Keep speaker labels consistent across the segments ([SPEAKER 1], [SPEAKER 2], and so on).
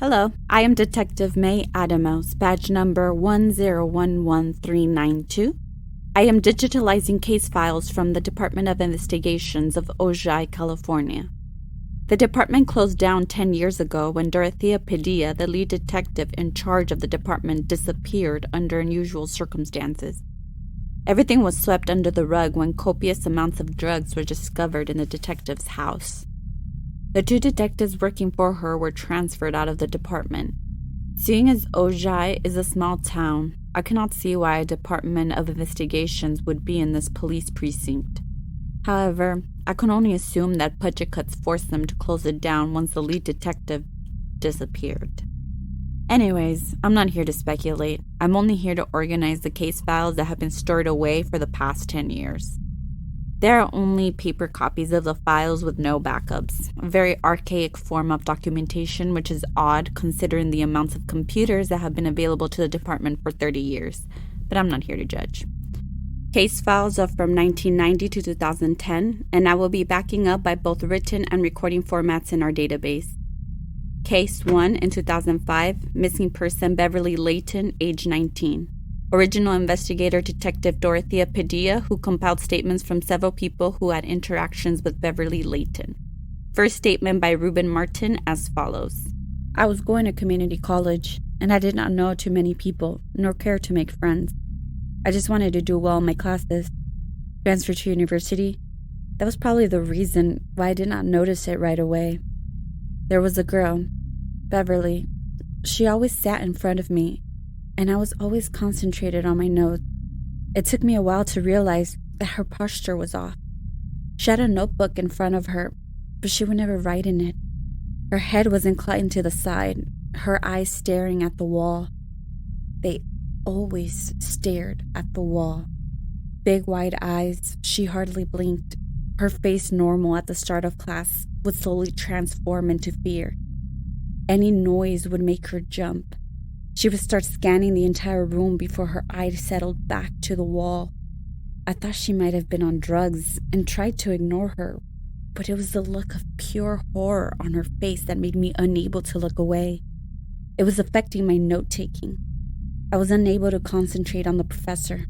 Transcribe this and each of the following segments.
[SPEAKER 1] Hello, I am Detective May Adamos, badge number 1011392. I am digitalizing case files from the Department of Investigations of Ojai, California. The department closed down 10 years ago when Dorothea Padilla, the lead detective in charge of the department, disappeared under unusual circumstances. Everything was swept under the rug when copious amounts of drugs were discovered in the detective's house. The two detectives working for her were transferred out of the department. Seeing as Ojai is a small town, I cannot see why a Department of Investigations would be in this police precinct. However, I can only assume that budget cuts forced them to close it down once the lead detective disappeared. Anyways, I'm not here to speculate. I'm only here to organize the case files that have been stored away for the past 10 years. There are only paper copies of the files with no backups, a very archaic form of documentation which is odd considering the amounts of computers that have been available to the department for 30 years, but I'm not here to judge. Case files are from 1990 to 2010, and I will be backing up by both written and recording formats in our database. Case 1 in 2005, missing person Beverly Layton, age 19. Original investigator Detective Dorothea Padilla, who compiled statements from several people who had interactions with Beverly Layton. First statement by Ruben Martin as follows. I was going to community college, and I did not know too many people, nor care to make friends. I just wanted to do well in my classes. Transfer to university, that was probably the reason why I did not notice it right away. There was a girl, Beverly. She always sat in front of me, and I was always concentrated on my notes. It took me a while to realize that her posture was off. She had a notebook in front of her, but she would never write in it. Her head was inclined to the side, her eyes staring at the wall. They always stared at the wall. Big wide eyes, she hardly blinked. Her face, normal at the start of class, would slowly transform into fear. Any noise would make her jump. She would start scanning the entire room before her eyes settled back to the wall. I thought she might have been on drugs and tried to ignore her, but it was the look of pure horror on her face that made me unable to look away. It was affecting my note-taking. I was unable to concentrate on the professor.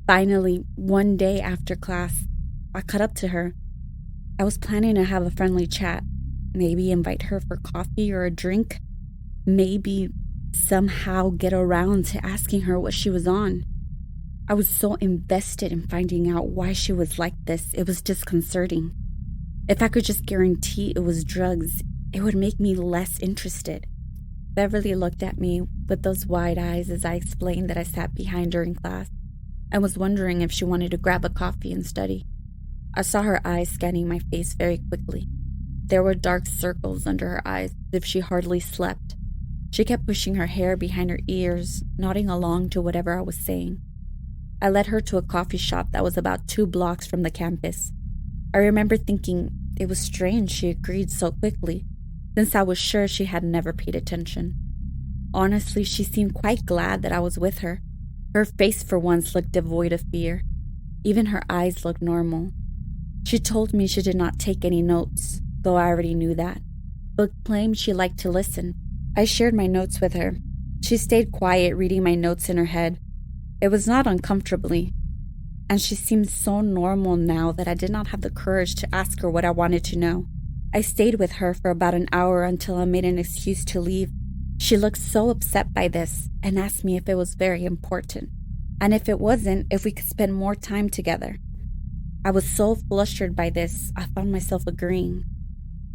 [SPEAKER 1] Finally, one day after class, I caught up to her. I was planning to have a friendly chat, maybe invite her for coffee or a drink, maybe somehow get around to asking her what she was on. I was so invested in finding out why she was like this, it was disconcerting. If I could just guarantee it was drugs, it would make me less interested. Beverly looked at me with those wide eyes as I explained that I sat behind her in class and was wondering if she wanted to grab a coffee and study. I saw her eyes scanning my face very quickly. There were dark circles under her eyes, as if she hardly slept. She kept pushing her hair behind her ears, nodding along to whatever I was saying. I led her to a coffee shop that was about 2 blocks from the campus. I remember thinking it was strange she agreed so quickly, since I was sure she had never paid attention. Honestly, she seemed quite glad that I was with her. Her face for once looked devoid of fear. Even her eyes looked normal. She told me she did not take any notes, though I already knew that, but claimed she liked to listen. I shared my notes with her. She stayed quiet, reading my notes in her head. It was not uncomfortably, and she seemed so normal now that I did not have the courage to ask her what I wanted to know. I stayed with her for about an hour until I made an excuse to leave. She looked so upset by this and asked me if it was very important, and if it wasn't, if we could spend more time together. I was so flustered by this, I found myself agreeing.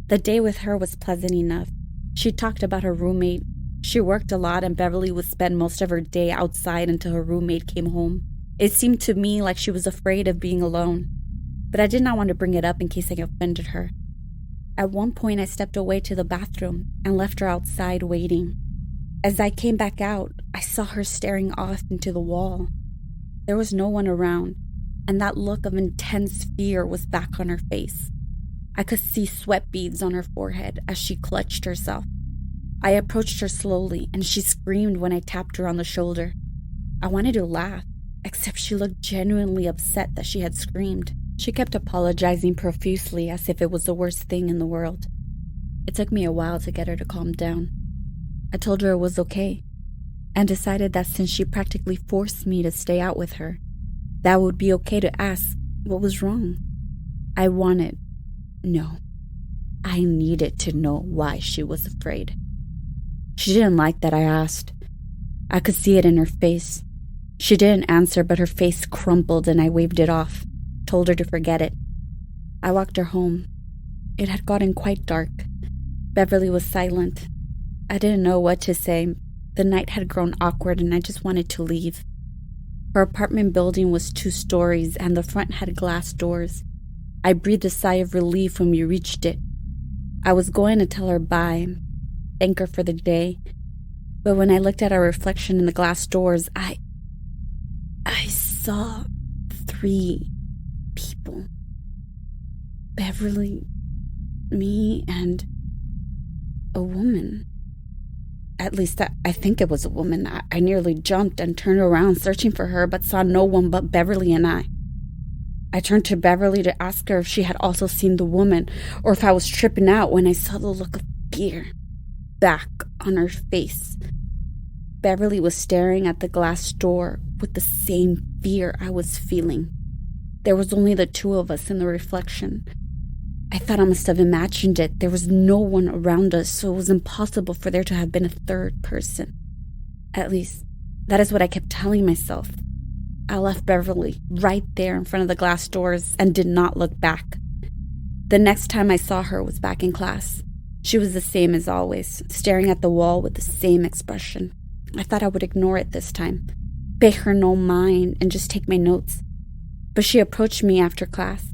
[SPEAKER 1] The day with her was pleasant enough. She talked about her roommate. She worked a lot, and Beverly would spend most of her day outside until her roommate came home. It seemed to me like she was afraid of being alone, but I did not want to bring it up in case I offended her. At one point, I stepped away to the bathroom and left her outside waiting. As I came back out, I saw her staring off into the wall. There was no one around, and that look of intense fear was back on her face. I could see sweat beads on her forehead as she clutched herself. I approached her slowly, and she screamed when I tapped her on the shoulder. I wanted to laugh, except she looked genuinely upset that she had screamed. She kept apologizing profusely as if it was the worst thing in the world. It took me a while to get her to calm down. I told her it was okay, and decided that since she practically forced me to stay out with her, that would be okay to ask what was wrong. I needed to know why she was afraid. She didn't like that I asked. I could see it in her face. She didn't answer, but her face crumpled and I waved it off, told her to forget it. I walked her home. It had gotten quite dark. Beverly was silent. I didn't know what to say. The night had grown awkward and I just wanted to leave. Her apartment building was 2 stories and the front had glass doors. I breathed a sigh of relief when we reached it. I was going to tell her bye, thank her for the day, but when I looked at our reflection in the glass doors, I saw 3 people. Beverly, me, and a woman. At least I think it was a woman. I nearly jumped and turned around searching for her, but saw no one but Beverly and I. I turned to Beverly to ask her if she had also seen the woman or if I was tripping out when I saw the look of fear back on her face. Beverly was staring at the glass door with the same fear I was feeling. There was only the 2 of us in the reflection. I thought I must have imagined it. There was no one around us, so it was impossible for there to have been a 3rd person. At least, that is what I kept telling myself. I left Beverly right there in front of the glass doors and did not look back. The next time I saw her was back in class. She was the same as always, staring at the wall with the same expression. I thought I would ignore it this time, pay her no mind, and just take my notes. But she approached me after class,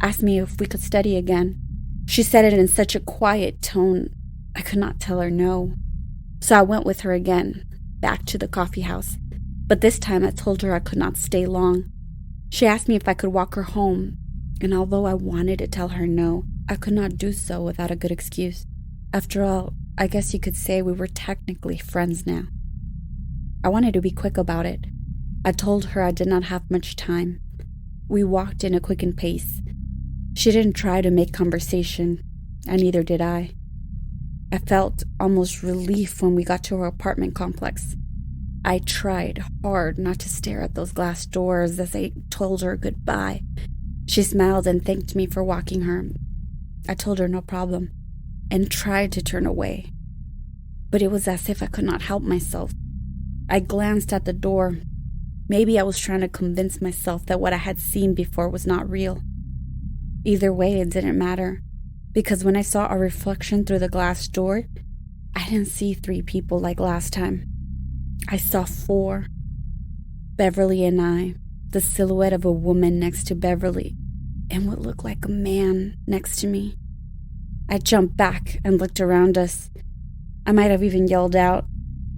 [SPEAKER 1] asked me if we could study again. She said it in such a quiet tone, I could not tell her no. So I went with her again, back to the coffee house. But this time I told her I could not stay long. She asked me if I could walk her home, and although I wanted to tell her no, I could not do so without a good excuse. After all, I guess you could say we were technically friends now. I wanted to be quick about it. I told her I did not have much time. We walked in a quickened pace. She didn't try to make conversation, and neither did I. I felt almost relief when we got to her apartment complex. I tried hard not to stare at those glass doors as I told her goodbye. She smiled and thanked me for walking her. I told her no problem, and tried to turn away. But it was as if I could not help myself. I glanced at the door. Maybe I was trying to convince myself that what I had seen before was not real. Either way, it didn't matter, because when I saw a reflection through the glass door, I didn't see 3 people like last time. I saw 4. Beverly and I, the silhouette of a woman next to Beverly, and what looked like a man next to me. I jumped back and looked around us. I might have even yelled out.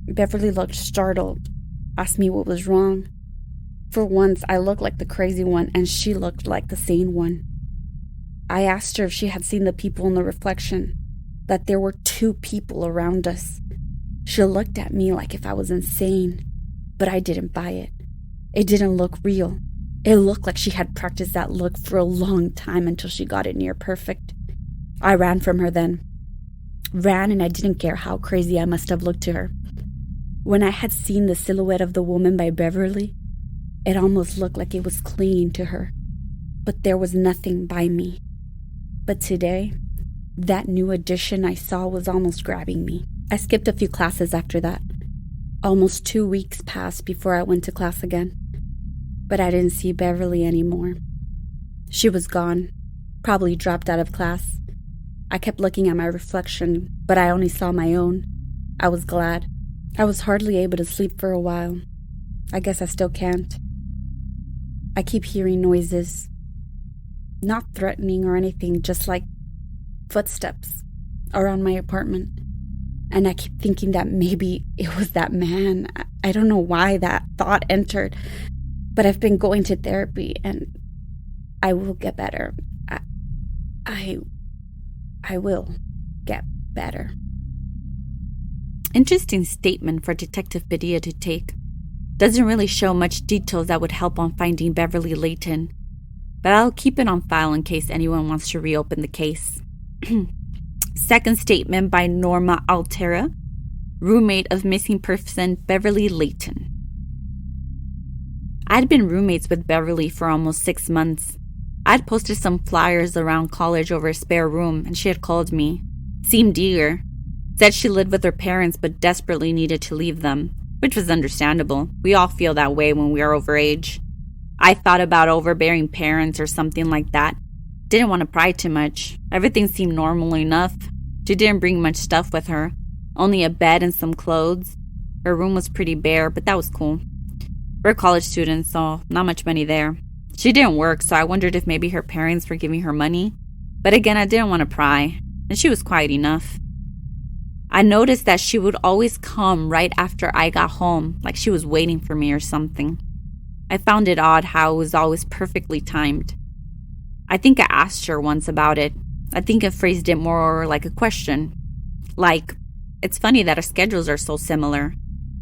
[SPEAKER 1] Beverly looked startled, asked me what was wrong. For once, I looked like the crazy one, and she looked like the sane one. I asked her if she had seen the people in the reflection, that there were 2 people around us. She looked at me like if I was insane, but I didn't buy it. It didn't look real. It looked like she had practiced that look for a long time until she got it near perfect. I ran from her then. Ran, and I didn't care how crazy I must have looked to her. When I had seen the silhouette of the woman by Beverly, it almost looked like it was clinging to her, but there was nothing by me. But today, that new addition I saw was almost grabbing me. I skipped a few classes after that. Almost 2 weeks passed before I went to class again. But I didn't see Beverly anymore. She was gone, probably dropped out of class. I kept looking at my reflection, but I only saw my own. I was glad. I was hardly able to sleep for a while. I guess I still can't. I keep hearing noises. Not threatening or anything, just like footsteps around my apartment. And I keep thinking that maybe it was that man. I don't know why that thought entered, but I've been going to therapy and I will get better. I will get better. Interesting statement for Detective Padilla to take. Doesn't really show much details that would help on finding Beverly Layton, but I'll keep it on file in case anyone wants to reopen the case. Second statement by Norma Altera. roommate of missing person Beverly Layton. I'd been roommates with Beverly for almost 6 months. I'd posted some flyers around college over a spare room, and she had called me. Seemed eager. Said she lived with her parents but desperately needed to leave them, which was understandable. We all feel that way when we are over age. I thought about overbearing parents or something like that. Didn't want to pry too much. Everything seemed normal enough. She didn't bring much stuff with her. Only a bed and some clothes. Her room was pretty bare, but that was cool. We're college students, so not much money there. She didn't work, so I wondered if maybe her parents were giving her money. But again, I didn't want to pry, and she was quiet enough. I noticed that she would always come right after I got home, like she was waiting for me or something. I found it odd how it was always perfectly timed. I think I asked her once about it. I think I phrased it more like a question. Like, it's funny that our schedules are so similar.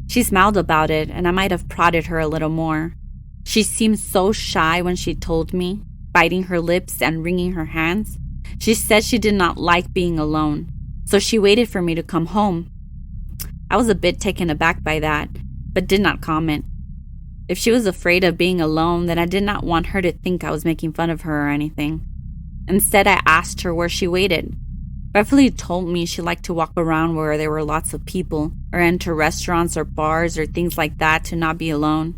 [SPEAKER 1] She smiled about it, and I might have prodded her a little more. She seemed so shy when she told me, biting her lips and wringing her hands. She said she did not like being alone, so she waited for me to come home. I was a bit taken aback by that, but did not comment. If she was afraid of being alone, then I did not want her to think I was making fun of her or anything. Instead, I asked her where she waited. Beverly told me she liked to walk around where there were lots of people, or enter restaurants or bars or things like that to not be alone.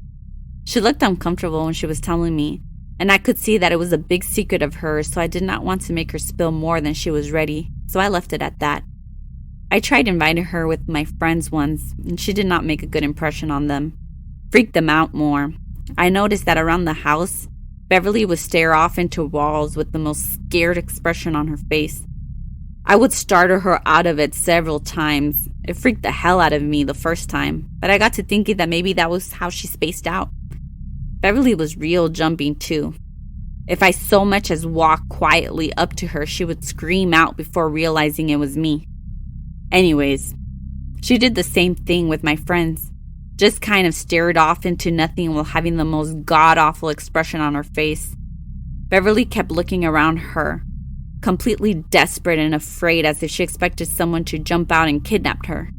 [SPEAKER 1] She looked uncomfortable when she was telling me, and I could see that it was a big secret of hers, so I did not want to make her spill more than she was ready, so I left it at that. I tried inviting her with my friends once, and she did not make a good impression on them. Freaked them out more. I noticed that around the house, Beverly would stare off into walls with the most scared expression on her face. I would startle her out of it several times. It freaked the hell out of me the first time, but I got to thinking that maybe that was how she spaced out. Beverly was real jumping too. If I so much as walked quietly up to her, she would scream out before realizing it was me. Anyways, she did the same thing with my friends. Just kind of stared off into nothing while having the most god-awful expression on her face. Beverly kept looking around her, completely desperate and afraid, as if she expected someone to jump out and kidnap her.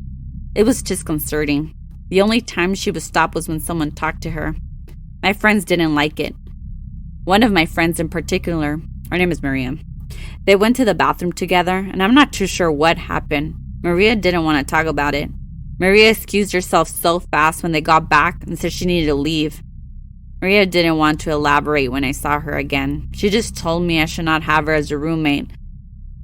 [SPEAKER 1] It was disconcerting. The only time she would stop was when someone talked to her. My friends didn't like it. One of my friends in particular, her name is Maria. They went to the bathroom together, and I'm not too sure what happened. Maria didn't want to talk about it. Maria excused herself so fast when they got back and said she needed to leave. Maria didn't want to elaborate when I saw her again. She just told me I should not have her as a roommate.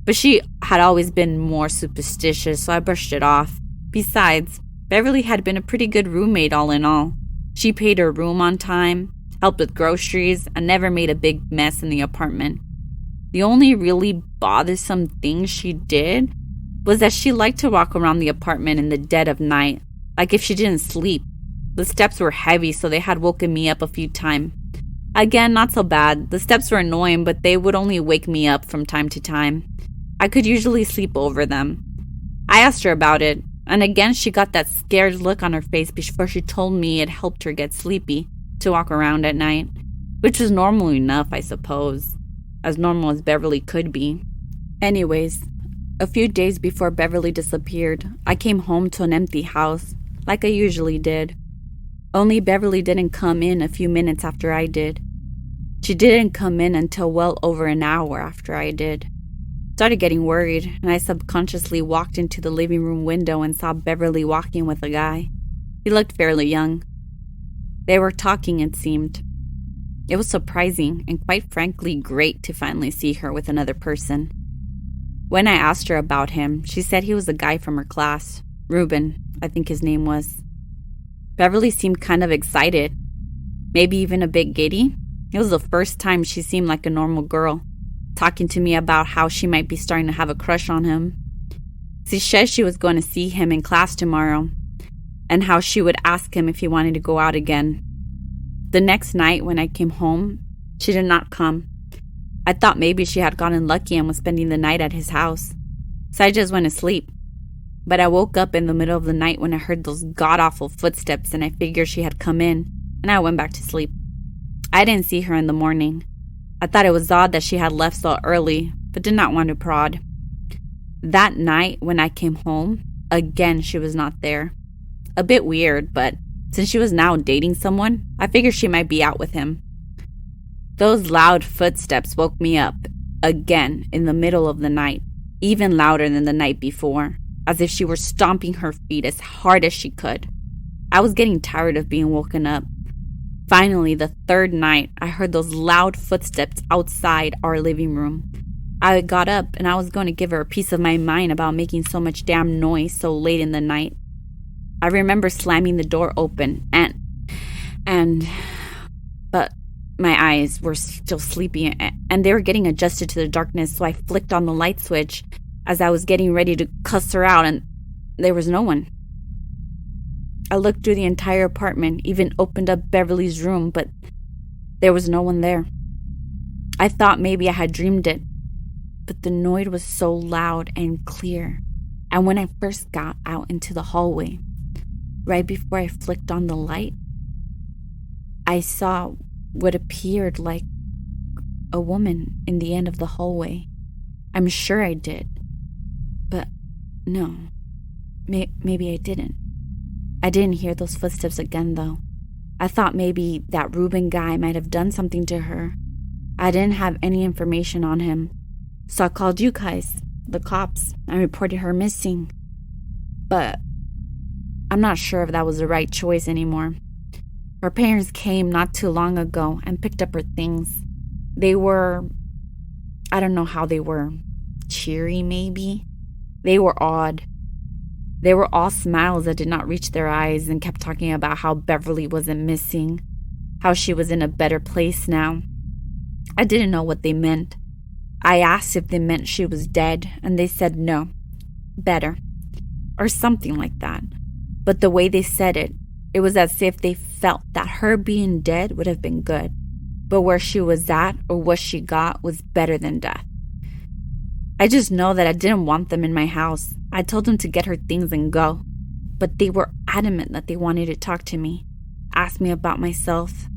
[SPEAKER 1] But she had always been more superstitious, so I brushed it off. Besides, Beverly had been a pretty good roommate all in all. She paid her room on time, helped with groceries, and never made a big mess in the apartment. The only really bothersome thing she did was that she liked to walk around the apartment in the dead of night, like if she didn't sleep. The steps were heavy, so they had woken me up a few times. Again, not so bad. The steps were annoying, but they would only wake me up from time to time. I could usually sleep over them. I asked her about it, and again she got that scared look on her face before she told me it helped her get sleepy to walk around at night, which was normal enough, I suppose. As normal as Beverly could be. Anyways, a few days before Beverly disappeared, I came home to an empty house, like I usually did. Only Beverly didn't come in a few minutes after I did. She didn't come in until well over an hour after I did. Started getting worried, and I subconsciously walked into the living room window and saw Beverly walking with a guy. He looked fairly young. They were talking, it seemed. It was surprising and quite frankly great to finally see her with another person. When I asked her about him, she said he was a guy from her class. Ruben, I think his name was. Beverly seemed kind of excited, maybe even a bit giddy. It was the first time she seemed like a normal girl, talking to me about how she might be starting to have a crush on him. She said she was going to see him in class tomorrow, and how she would ask him if he wanted to go out again. The next night when I came home, she did not come. I thought maybe she had gotten lucky and was spending the night at his house, so I just went to sleep. But I woke up in the middle of the night when I heard those god-awful footsteps, and I figured she had come in, and I went back to sleep. I didn't see her in the morning. I thought it was odd that she had left so early, but did not want to prod. That night when I came home, Again, she was not there. A bit weird, but since she was now dating someone, I figured she might be out with him. Those loud footsteps woke me up, again, in the middle of the night, even louder than the night before, as if she were stomping her feet as hard as she could. I was getting tired of being woken up. Finally, the third night, I heard those loud footsteps outside our living room. I got up and I was going to give her a piece of my mind about making so much damn noise so late in the night. I remember slamming the door open but my eyes were still sleepy and they were getting adjusted to the darkness, so I flicked on the light switch as I was getting ready to cuss her out, and there was no one. I looked through the entire apartment, even opened up Beverly's room, but there was no one there. I thought maybe I had dreamed it, but the noise was so loud and clear. And when I first got out into the hallway, right before I flicked on the light, I saw what appeared like a woman in the end of the hallway. I'm sure I did. But no, maybe I didn't. I didn't hear those footsteps again, though. I thought maybe that Ruben guy might have done something to her. I didn't have any information on him. So I called you guys, the cops, and reported her missing. But I'm not sure if that was the right choice anymore. Her parents came not too long ago and picked up her things. They were, I don't know how they were, cheery maybe? They were odd. They were all smiles that did not reach their eyes and kept talking about how Beverly wasn't missing, how she was in a better place now. I didn't know what they meant. I asked if they meant she was dead, and they said no, better, or something like that. But the way they said it, it was as if they felt that her being dead would have been good, but where she was at or what she got was better than death. I just know that I didn't want them in my house. I told them to get her things and go, but they were adamant that they wanted to talk to me, ask me about myself.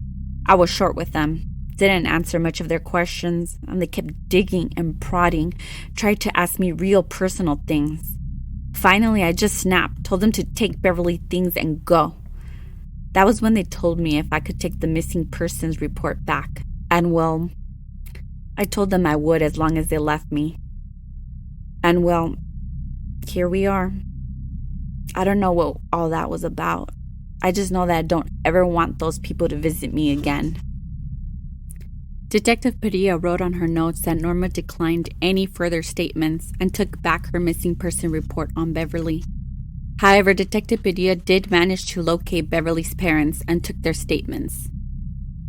[SPEAKER 1] I was short with them, didn't answer much of their questions, and they kept digging and prodding, tried to ask me real personal things. Finally, I just snapped, told them to take Beverly things and go. That was when they told me if I could take the missing persons report back. And well, I told them I would as long as they left me. And well, here we are. I don't know what all that was about. I just know that I don't ever want those people to visit me again. Detective Padilla wrote on her notes that Norma declined any further statements and took back her missing person report on Beverly. However, Detective Padilla did manage to locate Beverly's parents and took their statements.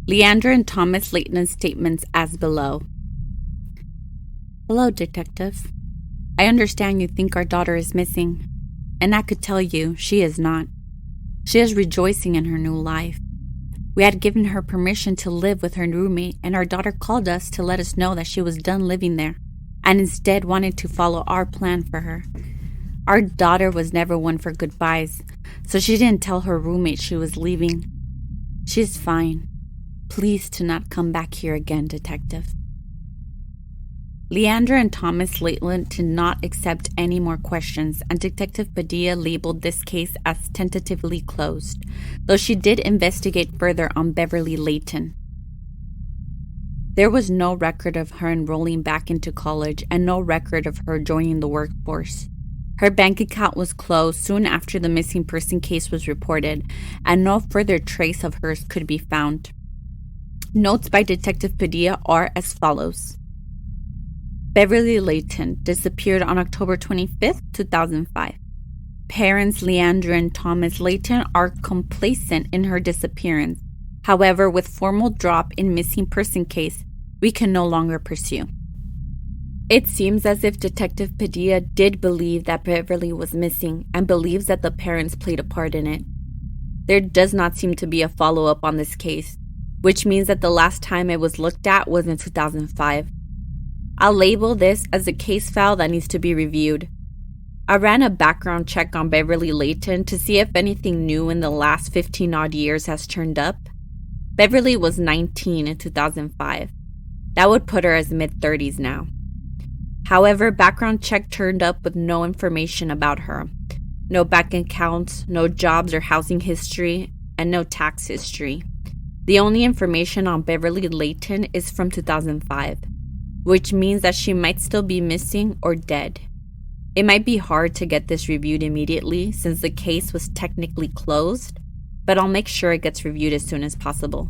[SPEAKER 1] Leandra and Thomas Leighton's statements as below. Hello, Detective. I understand you think our daughter is missing, and I could tell you she is not. She is rejoicing in her new life. We had given her permission to live with her roommate, and our daughter called us to let us know that she was done living there and instead wanted to follow our plan for her. Our daughter was never one for goodbyes, so she didn't tell her roommate she was leaving. She's fine. Please do not come back here again, Detective. Leandra and Thomas Leighton did not accept any more questions, and Detective Padilla labeled this case as tentatively closed, though she did investigate further on Beverly Leighton. There was no record of her enrolling back into college and no record of her joining the workforce. Her bank account was closed soon after the missing person case was reported, and no further trace of hers could be found. Notes by Detective Padilla are as follows. Beverly Leighton disappeared on October 25, 2005. Parents Leandra and Thomas Leighton are complacent in her disappearance. However, with formal drop in missing person case, we can no longer pursue. It seems as if Detective Padilla did believe that Beverly was missing and believes that the parents played a part in it. There does not seem to be a follow-up on this case, which means that the last time it was looked at was in 2005. I'll label this as a case file that needs to be reviewed. I ran a background check on Beverly Leighton to see if anything new in the last 15-odd years has turned up. Beverly was 19 in 2005. That would put her as mid-30s now. However, background check turned up with no information about her. No bank accounts, no jobs or housing history, and no tax history. The only information on Beverly Layton is from 2005, which means that she might still be missing or dead. It might be hard to get this reviewed immediately since the case was technically closed, but I'll make sure it gets reviewed as soon as possible.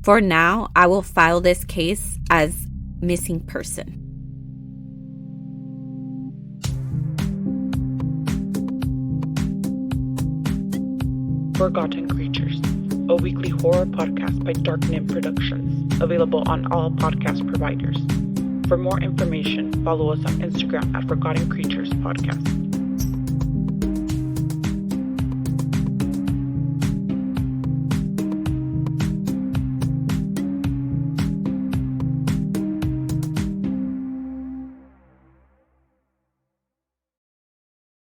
[SPEAKER 1] For now, I will file this case as missing person.
[SPEAKER 2] Forgotten Creatures, a weekly horror podcast by Dark Nymph Productions, available on all podcast providers. For more information, follow us on Instagram at Forgotten Creatures Podcast.